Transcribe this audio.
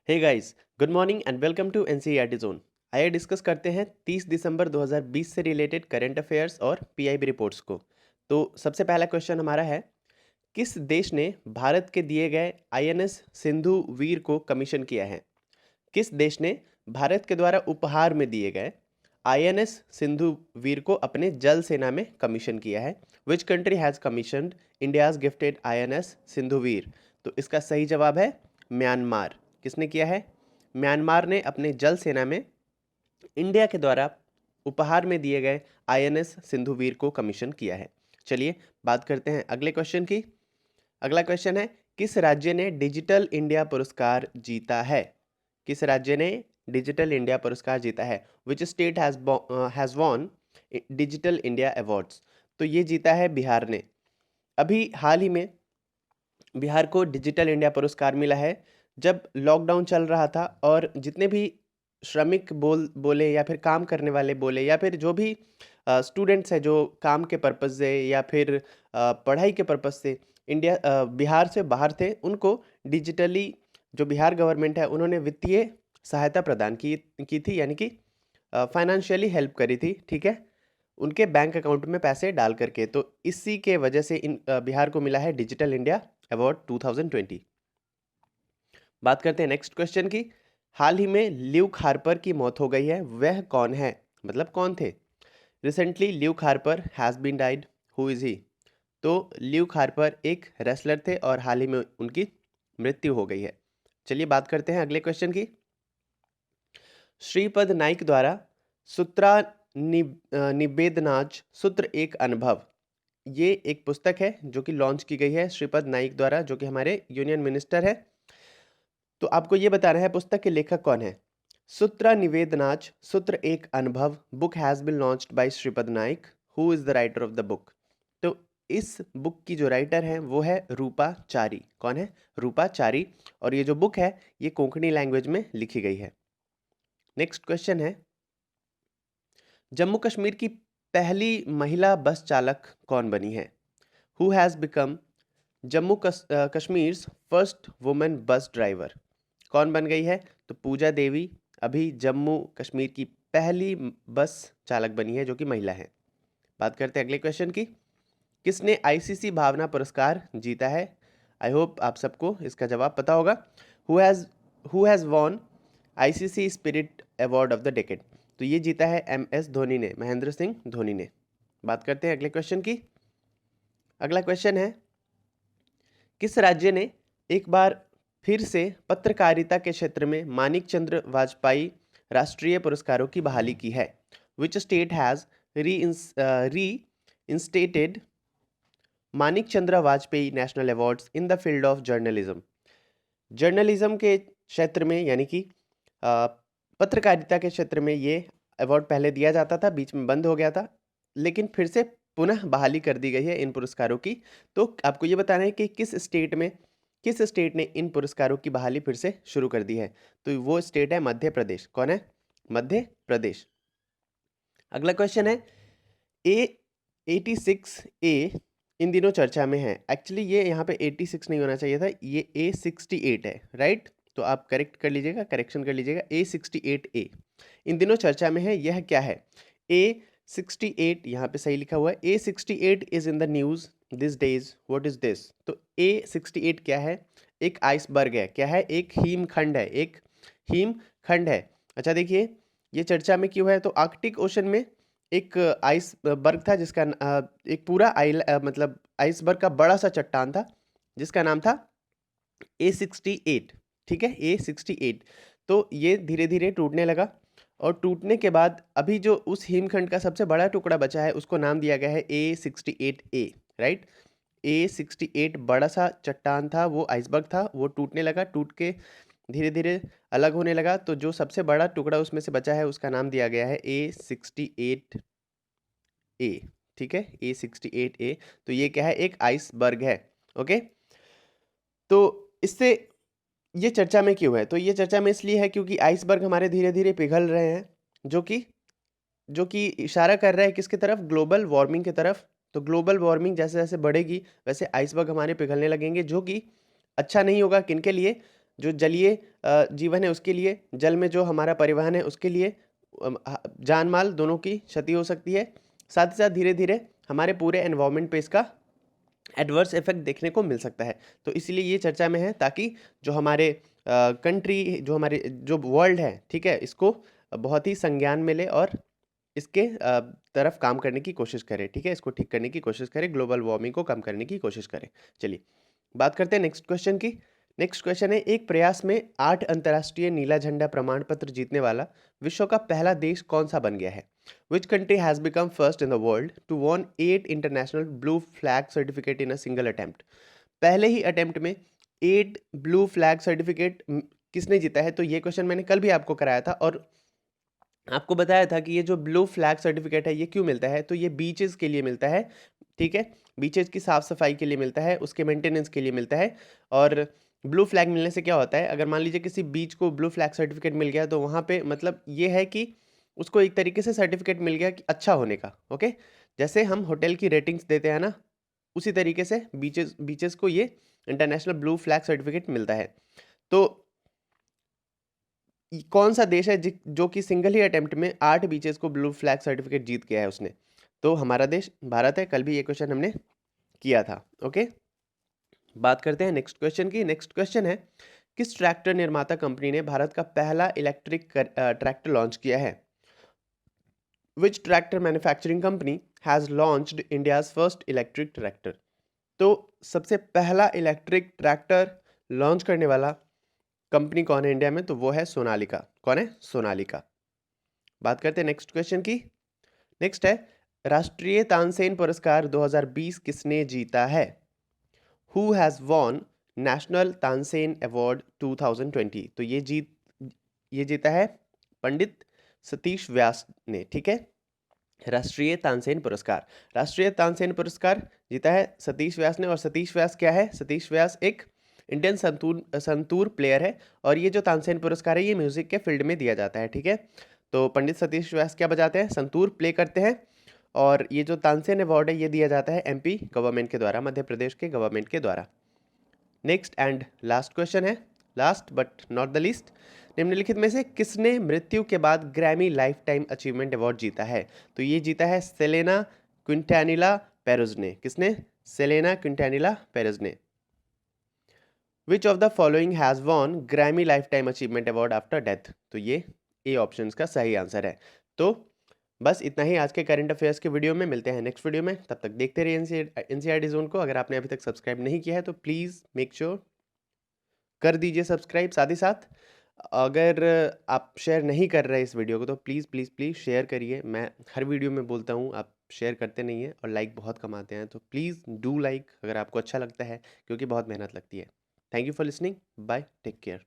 Hey guys, good morning and welcome to NCERT zone. आइए discuss करते हैं 30 दिसंबर 2020 से रिलेटेड करंट अफेयर्स और पीआईबी रिपोर्ट्स को। तो सबसे पहला क्वेश्चन हमारा है, किस देश ने भारत के दिए गए आईएनएस सिंधु वीर को कमीशन किया है? किस देश ने भारत के द्वारा उपहार में दिए गए आईएनएस सिंधु वीर को अपने जल सेना में कमीशन किया है? Which country has commissioned India's gifted INS Sindhu Veer? तो इसका सही जवाब है म्यांमार। किसने किया है? म्यांमार ने अपने जल सेना में इंडिया के द्वारा उपहार में दिए गए आईएनएस सिंधु वीर को कमीशन किया है। चलिए बात करते हैं अगले क्वेश्चन की। अगला क्वेश्चन है, किस राज्य ने डिजिटल इंडिया पुरस्कार जीता है? किस राज्य ने डिजिटल इंडिया पुरस्कार जीता है? विच state has won digital India awards? तो ये जीता है बिहार ने। अभी हाल ही में बिहार को डिजिटल इंडिया पुरस्कार मिला है। जब लॉकडाउन चल रहा था और जितने भी श्रमिक बोले या फिर काम करने वाले बोले या फिर जो भी स्टूडेंट्स हैं जो काम के पर्पज़ से या फिर पढ़ाई के पर्पज़ से बिहार से बाहर थे, उनको डिजिटली जो बिहार गवर्नमेंट है उन्होंने वित्तीय सहायता प्रदान की थी, यानी कि फाइनेंशियली हेल्प करी थी, ठीक है, उनके बैंक अकाउंट में पैसे डाल करके। तो इसी के वजह से बिहार को मिला है डिजिटल इंडिया अवार्ड 2020। बात करते हैं नेक्स्ट क्वेश्चन की। हाल ही में ल्यूक हार्पर की मौत हो गई है, वह कौन है? मतलब कौन थे? Recently Luke Harper has been died, who is he? तो ल्यूक हार्पर एक रेसलर थे और हाल ही में उनकी मृत्यु हो गई है। चलिए बात करते हैं अगले क्वेश्चन की। श्रीपद नाइक द्वारा सूत्रा निवेदनाज सूत्र एक अनुभव, ये एक पुस्तक है जो कि लॉन्च की गई है श्रीपद नाइक द्वारा, जो कि हमारे यूनियन मिनिस्टर है। तो आपको ये बताना है पुस्तक के लेखक कौन है। सूत्रा निवेदनाज Sutra Ek Anubhav book has been launched by Shripad Naik, who is the writer of the book? तो इस बुक की जो राइटर है वो है रूपा चारी। कौन है? रूपा चारी। और ये जो बुक है ये कोंकणी लैंग्वेज में लिखी गई है। नेक्स्ट क्वेश्चन है, जम्मू कश्मीर की पहली महिला बस चालक कौन बनी है? Who has become Jammu Kashmir's first women bus driver? कौन बन गई है? तो पूजा देवी अभी जम्मू कश्मीर की पहली बस चालक बनी है जो कि महिला है। बात करते हैं अगले क्वेश्चन की। किसने आईसीसी भावना पुरस्कार जीता है? आई होप आप सबको इसका जवाब पता होगा। Who has won ICC spirit award of the decade? तो ये जीता है MS धोनी ने, महेंद्र सिंह धोनी ने। बात करते हैं अगले क्वेश्चन की। अगला क्वेश्चन है, किस राज्य ने एक बार फिर से पत्रकारिता के क्षेत्र में मानिक चंद्र वाजपेयी राष्ट्रीय पुरस्कारों की बहाली की है? विच state has reinstated Manik Chandra Vajpayee national awards in the field of journalism? Journalism के क्षेत्र में, यानी कि पत्रकारिता के क्षेत्र में ये अवार्ड पहले दिया जाता था, बीच में बंद हो गया था, लेकिन फिर से पुनः बहाली कर दी गई है इन पुरस्कारों की। तो आपको ये बताना है कि किस स्टेट ने इन पुरस्कारों की बहाली फिर से शुरू कर दी है। तो वो स्टेट है मध्य प्रदेश। कौन है? मध्य प्रदेश। अगला क्वेश्चन है, A86A इन दिनों चर्चा में है। एक्चुअली ये यहाँ पे 86 नहीं होना चाहिए था, ये A68 है, राइट? तो आप करेक्शन कर लीजिएगा। A68A इन दिनों चर्चा में है, यह क्या है? A68 यहाँ पे सही लिखा हुआ है। A68 is in the news this days, what is this? तो A68 क्या है? एक आइसबर्ग है। क्या है? एक हिमखंड है, एक हिमखंड है। अच्छा देखिए, ये चर्चा में क्यों है? तो आर्कटिक ओशन में एक आइसबर्ग था जिसका एक पूरा मतलब आइसबर्ग का बड़ा सा चट्टान था जिसका नाम था A68, ठीक है, A68। तो ये धीरे धीरे टूटने लगा और टूटने के बाद अभी जो उस हिमखंड का सबसे बड़ा टुकड़ा बचा है उसको नाम दिया गया है A68A, राइट? A68 बड़ा सा चट्टान था, वो आइसबर्ग था, वो टूटने लगा, टूट के धीरे धीरे अलग होने लगा। तो जो सबसे बड़ा टुकड़ा उसमें से बचा है उसका नाम दिया गया है A68A, ठीक है, A68A। तो ये क्या है? एक आइसबर्ग है। ओके, तो इससे ये चर्चा में क्यों है? तो ये चर्चा में इसलिए है क्योंकि आइसबर्ग हमारे धीरे धीरे पिघल रहे हैं, जो कि इशारा कर रहा है किसकी तरफ? ग्लोबल वार्मिंग की तरफ। तो ग्लोबल वार्मिंग जैसे जैसे बढ़ेगी वैसे आइसबर्ग हमारे पिघलने लगेंगे, जो कि अच्छा नहीं होगा। किनके लिए? जो जलीय जीवन है उसके लिए, जल में जो हमारा परिवहन है उसके लिए जान माल दोनों की क्षति हो सकती है। साथ ही साथ धीरे धीरे हमारे पूरे एनवायरनमेंट पे इसका एडवर्स इफेक्ट देखने को मिल सकता है। तो इसीलिए ये चर्चा में है, ताकि जो हमारे कंट्री, जो हमारे जो वर्ल्ड है, ठीक है, इसको बहुत ही संज्ञान मिले और इसके तरफ काम करने की कोशिश करें, ठीक है, इसको ठीक करने की कोशिश करें, ग्लोबल वार्मिंग को कम करने की कोशिश करें। चलिए बात करते हैं नेक्स्ट क्वेश्चन की। नेक्स्ट क्वेश्चन है, एक प्रयास में 8 अंतर्राष्ट्रीय नीला झंडा प्रमाण पत्र जीतने वाला विश्व का पहला देश कौन सा बन गया है? Which country has become first in the world to won 8 international blue flag certificate in a single attempt? पहले ही अटेम्प्ट में 8 ब्लू फ्लैग सर्टिफिकेट किसने जीता है? तो ये क्वेश्चन मैंने कल भी आपको कराया था और आपको बताया था कि ये जो ब्लू फ्लैग सर्टिफिकेट है ये क्यों मिलता है? तो ये बीचेस के लिए मिलता है, ठीक है, बीचेस की साफ सफाई के लिए मिलता है, उसके मेंटेनेंस के लिए मिलता है। और ब्लू फ्लैग मिलने से क्या होता है, अगर मान लीजिए किसी बीच को ब्लू फ्लैग सर्टिफिकेट मिल गया तो वहाँ पे मतलब ये है कि उसको एक तरीके से सर्टिफिकेट मिल गया कि अच्छा होने का। ओके, जैसे हम होटल की रेटिंग्स देते हैं ना, उसी तरीके से बीचेस को ये इंटरनेशनल ब्लू फ्लैग सर्टिफिकेट मिलता है। तो कौन सा देश है जो कि सिंगल ही अटेम्प्ट में 8 बीचेस को ब्लू फ्लैग सर्टिफिकेट जीत गया है उसने? तो हमारा देश भारत है। कल भी ये क्वेश्चन हमने किया था। ओके, बात करते हैं नेक्स्ट क्वेश्चन की। नेक्स्ट क्वेश्चन है, किस ट्रैक्टर निर्माता कंपनी ने भारत का पहला इलेक्ट्रिक ट्रैक्टर लॉन्च किया है? Which tractor manufacturing company has launched India's first electric tractor? तो सबसे पहला इलेक्ट्रिक ट्रैक्टर लॉन्च करने वाला कंपनी कौन है इंडिया में? तो वो है सोनालिका। कौन है? सोनालिका। बात करते हैं नेक्स्ट क्वेश्चन की। नेक्स्ट है, राष्ट्रीय तानसेन पुरस्कार 2020 किसने जीता है? Who has won national Tansen award 2020? तो ये जीता है पंडित सतीश व्यास ने, ठीक है, राष्ट्रीय तानसेन पुरस्कार। राष्ट्रीय तानसेन पुरस्कार जीता है सतीश व्यास ने। और सतीश व्यास क्या है? सतीश व्यास एक इंडियन संतूर प्लेयर है और ये जो तानसेन पुरस्कार है ये म्यूजिक के फील्ड में दिया जाता है, ठीक है। तो पंडित सतीश व्यास क्या बजाते हैं? संतूर प्ले करते हैं। और ये जो तानसेन अवार्ड है ये दिया जाता है एमपी गवर्नमेंट के द्वारा, मध्य प्रदेश के गवर्नमेंट के द्वारा। नेक्स्ट एंड लास्ट क्वेश्चन है, last but not the least, निम्नलिखित में से किसने मृत्यु के बाद Grammy life time achievement award जीता है? तो ये जीता है सेलेना क्विंटानिला पेरेज ने। किसने? सेलेना क्विंटानिला पेरेज ने। Which of the following has won Grammy life time achievement award after death? तो ये ए ऑप्शन का सही आंसर है। तो बस इतना ही आज के करंट अफेयर्स के वीडियो में। मिलते हैं नेक्स्ट वीडियो में, तब तक देखते रहिए एनसीईआरटी जोन को। अगर आपने अभी तक सब्सक्राइब नहीं किया है तो प्लीज़ मेक श्योर कर दीजिए सब्सक्राइब। साथ ही साथ अगर आप शेयर नहीं कर रहे इस वीडियो को तो प्लीज़ प्लीज़ प्लीज़ शेयर करिए। मैं हर वीडियो में बोलता हूँ, आप शेयर करते नहीं हैं और लाइक बहुत कम आते हैं। तो प्लीज़ डू लाइक अगर आपको अच्छा लगता है, क्योंकि बहुत मेहनत लगती है। Thank you for listening, bye, take care.